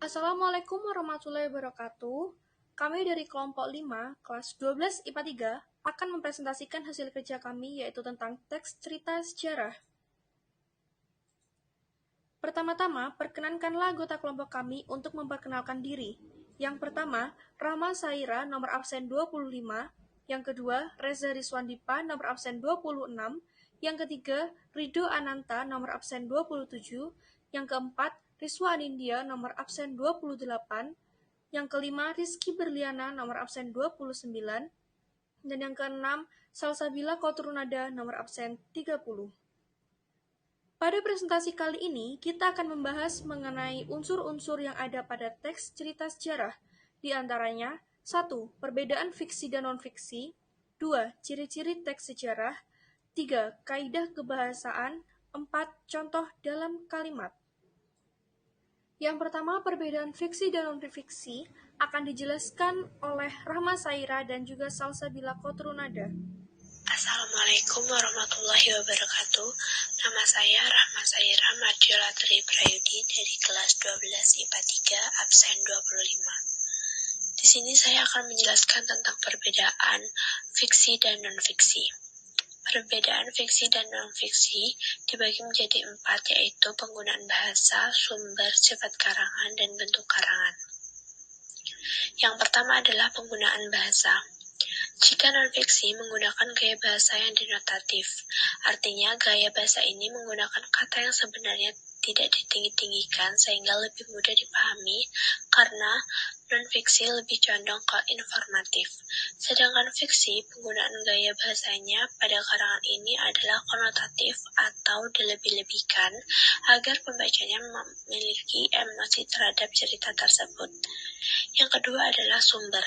Assalamualaikum warahmatullahi wabarakatuh. Kami dari kelompok 5, kelas 12 IPA 3, akan mempresentasikan hasil kerja kami yaitu tentang teks cerita sejarah. Pertama-tama, perkenankanlah anggota kelompok kami untuk memperkenalkan diri. Yang pertama, Rahma Saira, nomor absen 25. Yang kedua, Reza Rizwandipa, nomor absen 26. Yang ketiga, Rido Ananta, nomor absen 27. Yang keempat, Rizwa Anindya, nomor absen 28. Yang kelima, Rizky Berliana, nomor absen 29. Dan yang keenam, Salsabila Kotrunada, nomor absen 30. Pada presentasi kali ini, kita akan membahas mengenai unsur-unsur yang ada pada teks cerita sejarah. Di antaranya, 1. Perbedaan fiksi dan non-fiksi. 2. Ciri-ciri teks sejarah. 3. Kaidah kebahasaan. 4. Contoh dalam kalimat. Yang pertama, perbedaan fiksi dan non-fiksi akan dijelaskan oleh Rahma Saira dan juga Salsabila Kotrunada. Assalamualaikum warahmatullahi wabarakatuh. Nama saya Rahma Saira Mardiola Tri Prayudi dari kelas 12 IPA 3 absen 25. Di sini saya akan menjelaskan tentang perbedaan fiksi dan non-fiksi. Perbedaan fiksi dan non-fiksi dibagi menjadi 4, yaitu penggunaan bahasa, sumber, sifat karangan, dan bentuk karangan. Yang pertama adalah penggunaan bahasa. Jika non-fiksi menggunakan gaya bahasa yang denotatif, artinya gaya bahasa ini menggunakan kata yang sebenarnya tidak ditinggi-tinggikan sehingga lebih mudah dipahami karena non-fiksi lebih condong ke informatif. Sedangkan fiksi, penggunaan gaya bahasanya pada karangan ini adalah konotatif atau dilebih-lebihkan agar pembacanya memiliki emosi terhadap cerita tersebut. Yang kedua adalah sumber.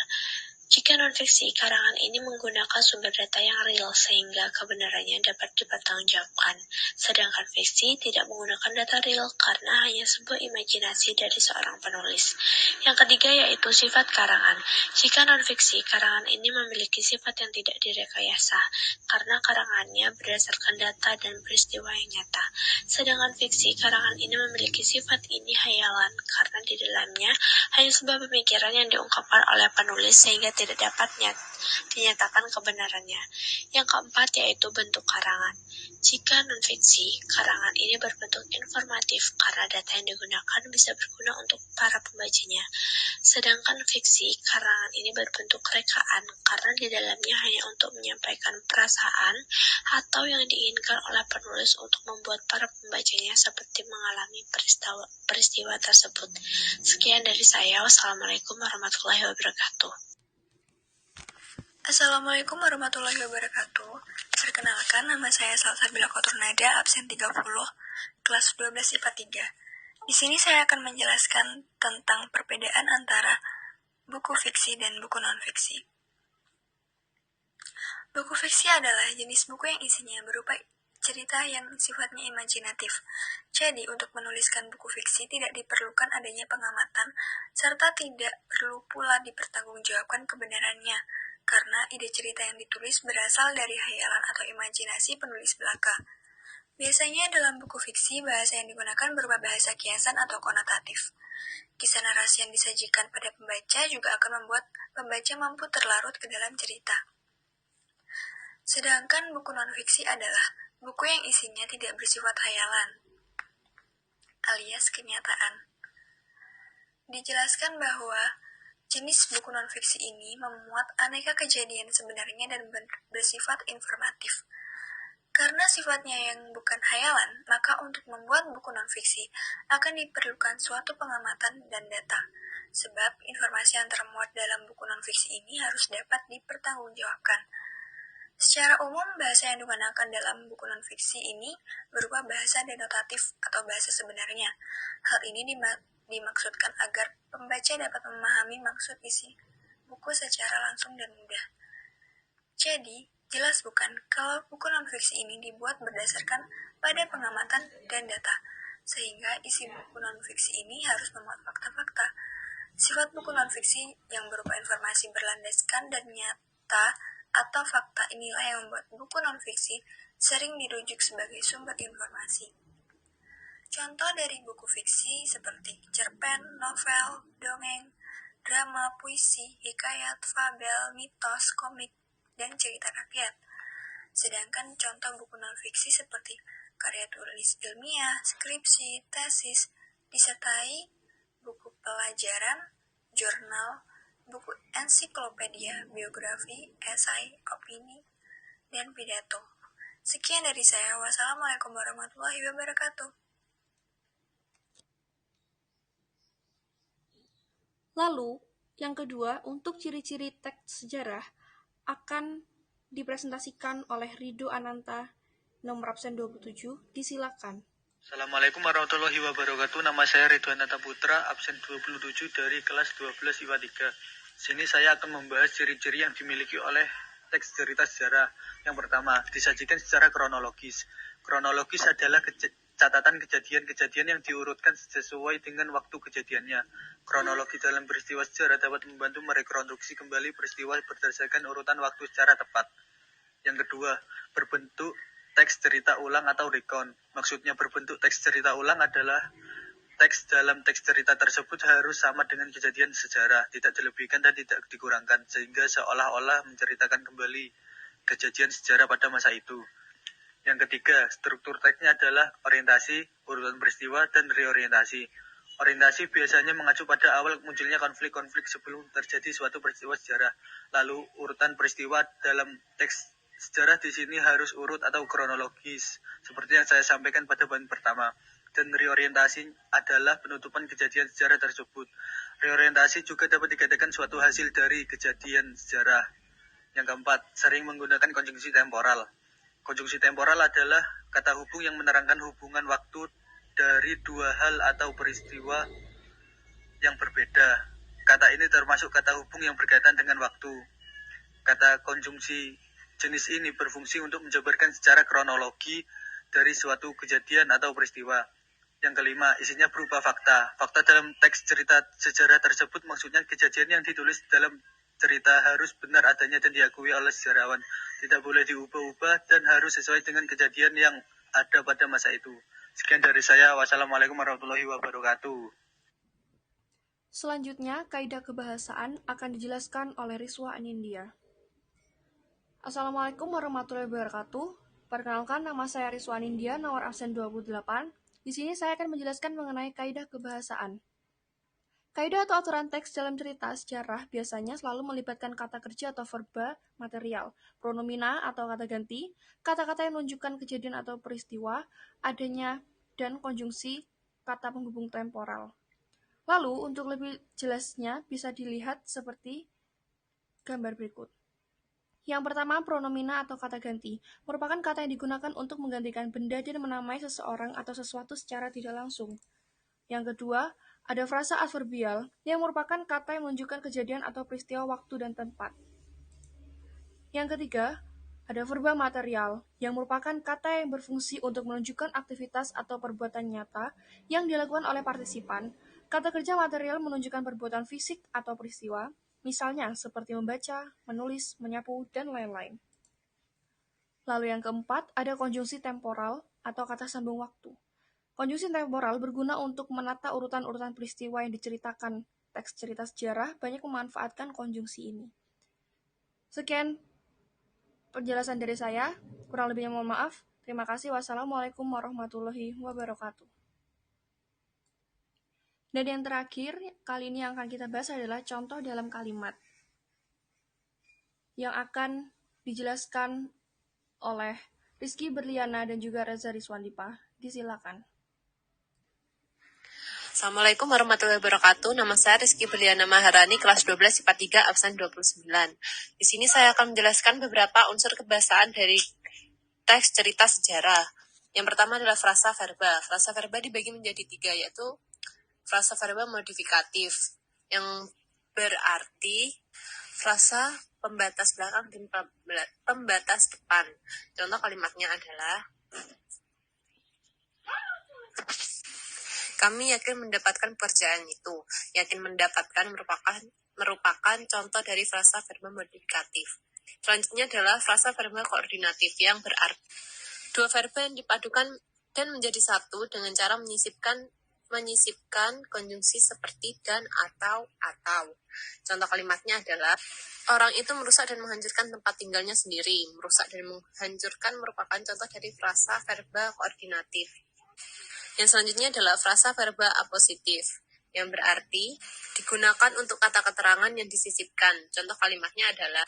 Jika non-fiksi, karangan ini menggunakan sumber data yang real sehingga kebenarannya dapat dipertanggungjawabkan. Sedangkan fiksi tidak menggunakan data real karena hanya sebuah imajinasi dari seorang penulis. Yang ketiga yaitu sifat karangan. Jika non-fiksi, karangan ini memiliki sifat yang tidak direkayasa karena karangannya berdasarkan data dan peristiwa yang nyata. Sedangkan fiksi, karangan ini memiliki sifat ini hayalan karena di dalamnya hanya sebuah pemikiran yang diungkapkan oleh penulis sehingga tidak dapat dinyatakan kebenarannya. Yang keempat yaitu bentuk karangan. Jika non-fiksi, karangan ini berbentuk informatif karena data yang digunakan bisa berguna untuk para pembacanya. Sedangkan fiksi, karangan ini berbentuk rekaan karena di dalamnya hanya untuk menyampaikan perasaan atau yang diinginkan oleh penulis untuk membuat para pembacanya seperti mengalami peristiwa tersebut. Sekian dari saya. Wassalamualaikum warahmatullahi wabarakatuh. Assalamualaikum warahmatullahi wabarakatuh. Perkenalkan, nama saya Salsabila Kotrunada, absen 30, kelas 12 IPA 3. Di sini saya akan menjelaskan tentang perbedaan antara buku fiksi dan buku non-fiksi. Buku fiksi adalah jenis buku yang isinya berupa cerita yang sifatnya imajinatif. Jadi, untuk menuliskan buku fiksi tidak diperlukan adanya pengamatan, serta tidak perlu pula dipertanggungjawabkan kebenarannya, karena ide cerita yang ditulis berasal dari hayalan atau imajinasi penulis belaka. Biasanya dalam buku fiksi, bahasa yang digunakan berupa bahasa kiasan atau konotatif. Kisah narasi yang disajikan pada pembaca juga akan membuat pembaca mampu terlarut ke dalam cerita. Sedangkan buku non-fiksi adalah buku yang isinya tidak bersifat hayalan, alias kenyataan. Dijelaskan bahwa jenis buku non-fiksi ini memuat aneka kejadian sebenarnya dan bersifat informatif. Karena sifatnya yang bukan hayalan, maka untuk membuat buku non-fiksi akan diperlukan suatu pengamatan dan data. Sebab informasi yang termuat dalam buku non-fiksi ini harus dapat dipertanggungjawabkan. Secara umum, bahasa yang digunakan dalam buku non-fiksi ini berupa bahasa denotatif atau bahasa sebenarnya. Hal ini dimaksudkan agar pembaca dapat memahami maksud isi buku secara langsung dan mudah. Jadi, jelas bukan kalau buku non-fiksi ini dibuat berdasarkan pada pengamatan dan data, sehingga isi buku non-fiksi ini harus memuat fakta-fakta. Sifat buku non-fiksi yang berupa informasi berlandaskan dan nyata atau fakta inilah yang membuat buku non-fiksi sering dirujuk sebagai sumber informasi. Contoh dari buku fiksi seperti cerpen, novel, dongeng, drama, puisi, hikayat, fabel, mitos, komik, dan cerita rakyat. Sedangkan contoh buku non-fiksi seperti karya tulis ilmiah, skripsi, tesis, disertai buku pelajaran, jurnal, buku ensiklopedia, biografi, esai, opini, dan pidato. Sekian dari saya. Wassalamualaikum warahmatullahi wabarakatuh. Lalu, yang kedua, untuk ciri-ciri teks sejarah akan dipresentasikan oleh Rido Ananta, nomor absen 27, disilakan. Assalamualaikum warahmatullahi wabarakatuh. Nama saya Ridwan Nata Putra, absen 27 dari kelas 12 IPA 3. Sini saya akan membahas ciri-ciri yang dimiliki oleh teks cerita sejarah. Yang pertama, disajikan secara kronologis. Kronologis adalah catatan kejadian-kejadian yang diurutkan sesuai dengan waktu kejadiannya. Kronologi dalam peristiwa sejarah dapat membantu merekonstruksi kembali peristiwa berdasarkan urutan waktu secara tepat. Yang kedua, berbentuk teks cerita ulang atau recount. Maksudnya berbentuk teks cerita ulang adalah teks dalam teks cerita tersebut harus sama dengan kejadian sejarah, tidak dilebihkan dan tidak dikurangkan, sehingga seolah-olah menceritakan kembali kejadian sejarah pada masa itu. Yang ketiga, struktur teksnya adalah orientasi, urutan peristiwa, dan reorientasi. Orientasi biasanya mengacu pada awal munculnya konflik-konflik sebelum terjadi suatu peristiwa sejarah. Lalu urutan peristiwa dalam teks sejarah di sini harus urut atau kronologis, seperti yang saya sampaikan pada bahan pertama. Dan reorientasi adalah penutupan kejadian sejarah tersebut. Reorientasi juga dapat dikatakan suatu hasil dari kejadian sejarah. Yang keempat, sering menggunakan konjungsi temporal. Konjungsi temporal adalah kata hubung yang menerangkan hubungan waktu dari dua hal atau peristiwa yang berbeda. Kata ini termasuk kata hubung yang berkaitan dengan waktu. Kata konjungsi jenis ini berfungsi untuk menjabarkan secara kronologi dari suatu kejadian atau peristiwa. Yang kelima, isinya berupa fakta. Fakta dalam teks cerita sejarah tersebut maksudnya kejadian yang ditulis dalam cerita harus benar adanya dan diakui oleh sejarawan. Tidak boleh diubah-ubah dan harus sesuai dengan kejadian yang ada pada masa itu. Sekian dari saya. Wassalamualaikum warahmatullahi wabarakatuh. Selanjutnya, kaidah kebahasaan akan dijelaskan oleh Riswa Anindya. Assalamualaikum warahmatullahi wabarakatuh. Perkenalkan, nama saya Riswa Anindya, nomor absen 28. Di sini saya akan menjelaskan mengenai kaidah kebahasaan. Kaidah atau aturan teks dalam cerita sejarah biasanya selalu melibatkan kata kerja atau verba material, pronomina atau kata ganti, kata-kata yang menunjukkan kejadian atau peristiwa, adanya, dan konjungsi kata penghubung temporal. Lalu, untuk lebih jelasnya bisa dilihat seperti gambar berikut. Yang pertama, pronomina atau kata ganti merupakan kata yang digunakan untuk menggantikan benda dan menamai seseorang atau sesuatu secara tidak langsung. Yang kedua, ada frasa adverbial yang merupakan kata yang menunjukkan kejadian atau peristiwa waktu dan tempat. Yang ketiga, ada verba material yang merupakan kata yang berfungsi untuk menunjukkan aktivitas atau perbuatan nyata yang dilakukan oleh partisipan. Kata kerja material menunjukkan perbuatan fisik atau peristiwa, misalnya seperti membaca, menulis, menyapu, dan lain-lain. Lalu yang keempat, ada konjungsi temporal atau kata sambung waktu. Konjungsi temporal berguna untuk menata urutan-urutan peristiwa yang diceritakan. Teks cerita sejarah banyak memanfaatkan konjungsi ini. Sekian penjelasan dari saya, kurang lebihnya mohon maaf. Terima kasih. Wassalamualaikum warahmatullahi wabarakatuh. Dan yang terakhir, kali ini yang akan kita bahas adalah contoh dalam kalimat yang akan dijelaskan oleh Rizky Berliana dan juga Reza Rizwandipa. Disilakan. Assalamualaikum warahmatullahi wabarakatuh. Nama saya Rizky Berliana Maharani, kelas 12 IPA 3, absen 29. Di sini saya akan menjelaskan beberapa unsur kebahasaan dari teks cerita sejarah. Yang pertama adalah frasa verba. Frasa verba dibagi menjadi 3, yaitu frasa verba modifikatif, yang berarti frasa pembatas belakang dan pembatas depan. Contoh kalimatnya adalah: kami yakin mendapatkan pekerjaan itu. Yakin mendapatkan merupakan contoh dari frasa verba modifikatif. Selanjutnya adalah frasa verba koordinatif, yang berarti dua verba yang dipadukan dan menjadi satu dengan cara menyisipkan konjungsi seperti dan atau. Contoh kalimatnya adalah orang itu merusak dan menghancurkan tempat tinggalnya sendiri. Merusak dan menghancurkan merupakan contoh dari frasa verba koordinatif. Yang selanjutnya adalah frasa verba apositif, yang berarti digunakan untuk kata keterangan yang disisipkan. Contoh kalimatnya adalah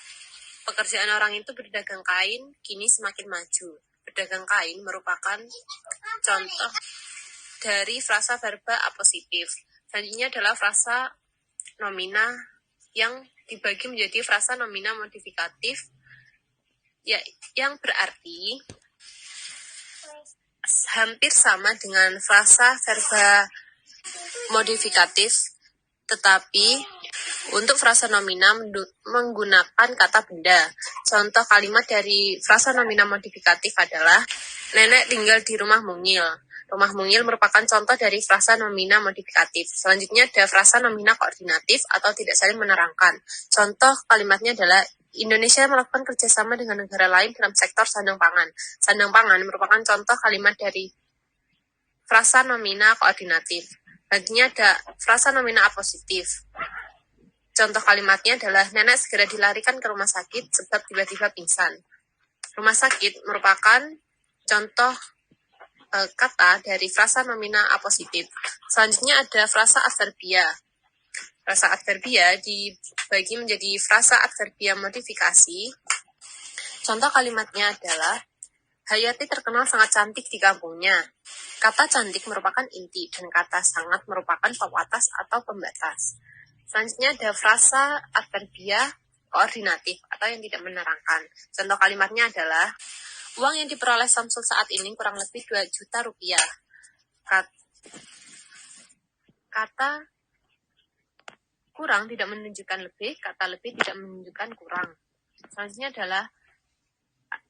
pekerjaan orang itu berdagang kain kini semakin maju. Berdagang kain merupakan contoh dari frasa verba apositif. Selanjutnya adalah frasa nomina yang dibagi menjadi frasa nomina modifikatif, yang berarti hampir sama dengan frasa verba modifikatif, tetapi untuk frasa nomina menggunakan kata benda. Contoh kalimat dari frasa nomina modifikatif adalah nenek tinggal di rumah mungil. Rumah mungil merupakan contoh dari frasa nomina modifikatif. Selanjutnya ada frasa nomina koordinatif atau tidak saling menerangkan. Contoh kalimatnya adalah Indonesia melakukan kerjasama dengan negara lain dalam sektor sandang pangan. Sandang pangan merupakan contoh kalimat dari frasa nomina koordinatif. Selanjutnya ada frasa nomina apositif. Contoh kalimatnya adalah nenek segera dilarikan ke rumah sakit sebab tiba-tiba pingsan. Rumah sakit merupakan contoh kata dari frasa nomina apositif. Selanjutnya ada frasa adverbia. Frasa adverbia dibagi menjadi frasa adverbia modifikasi. Contoh kalimatnya adalah Hayati terkenal sangat cantik di kampungnya. Kata cantik merupakan inti dan kata sangat merupakan pewatas atau pembatas. Selanjutnya ada frasa adverbia koordinatif atau yang tidak menerangkan. Contoh kalimatnya adalah uang yang diperoleh Samsul saat ini kurang lebih 2 juta rupiah. Kata kurang tidak menunjukkan lebih, kata lebih tidak menunjukkan kurang.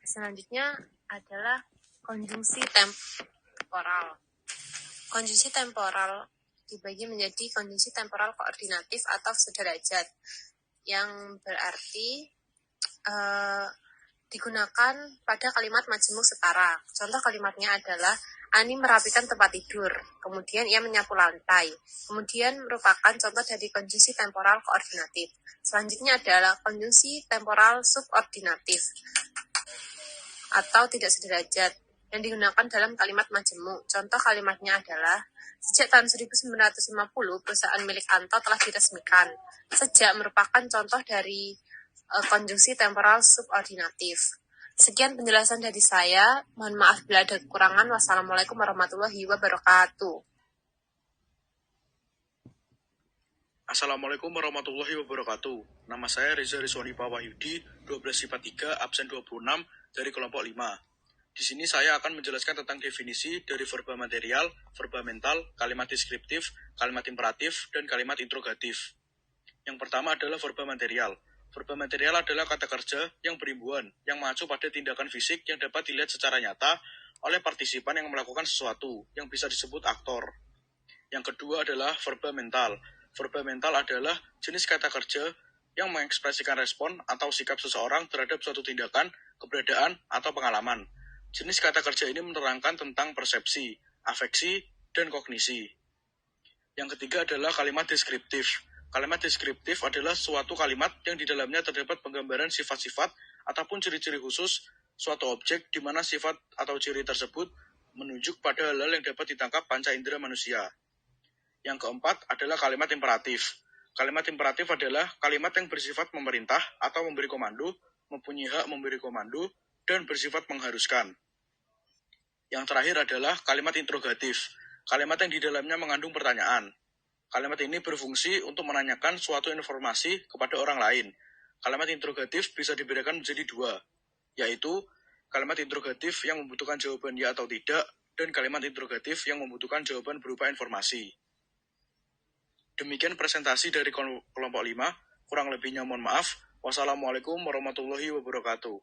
Selanjutnya adalah konjungsi temporal. Konjungsi temporal dibagi menjadi konjungsi temporal koordinatif atau sederajat, yang berarti digunakan pada kalimat majemuk setara. Contoh kalimatnya adalah Ani merapikan tempat tidur, kemudian ia menyapu lantai. Kemudian merupakan contoh dari konjungsi temporal koordinatif. Selanjutnya adalah konjungsi temporal subordinatif atau tidak sederajat yang digunakan dalam kalimat majemuk. Contoh kalimatnya adalah sejak tahun 1950 perusahaan milik Anto telah diresmikan. Sejak merupakan contoh dari konjungsi temporal subordinatif. Sekian penjelasan dari saya. Mohon maaf bila ada kekurangan. Wassalamualaikum warahmatullahi wabarakatuh. Assalamualaikum warahmatullahi wabarakatuh. Nama saya Reza Rizwani Wahyudi, 12 IPA 3, absen 26 dari kelompok 5. Di sini saya akan menjelaskan tentang definisi dari verba material, verba mental, kalimat deskriptif, kalimat imperatif, dan kalimat interrogatif. Yang pertama adalah verba material. Verba material adalah kata kerja yang berimbuhan, yang mengacu pada tindakan fisik yang dapat dilihat secara nyata oleh partisipan yang melakukan sesuatu, yang bisa disebut aktor. Yang kedua adalah verba mental. Verba mental adalah jenis kata kerja yang mengekspresikan respon atau sikap seseorang terhadap suatu tindakan, keberadaan, atau pengalaman. Jenis kata kerja ini menerangkan tentang persepsi, afeksi, dan kognisi. Yang ketiga adalah kalimat deskriptif. Kalimat deskriptif adalah suatu kalimat yang di dalamnya terdapat penggambaran sifat-sifat ataupun ciri-ciri khusus suatu objek di mana sifat atau ciri tersebut menunjuk pada hal-hal yang dapat ditangkap panca indera manusia. Yang keempat adalah kalimat imperatif. Kalimat imperatif adalah kalimat yang bersifat memerintah atau memberi komando, mempunyai hak memberi komando, dan bersifat mengharuskan. Yang terakhir adalah kalimat interrogatif. Kalimat yang di dalamnya mengandung pertanyaan. Kalimat ini berfungsi untuk menanyakan suatu informasi kepada orang lain. Kalimat interrogatif bisa dibedakan menjadi 2, yaitu kalimat interrogatif yang membutuhkan jawaban ya atau tidak, dan kalimat interrogatif yang membutuhkan jawaban berupa informasi. Demikian presentasi dari kelompok 5, kurang lebihnya mohon maaf. Wassalamualaikum warahmatullahi wabarakatuh.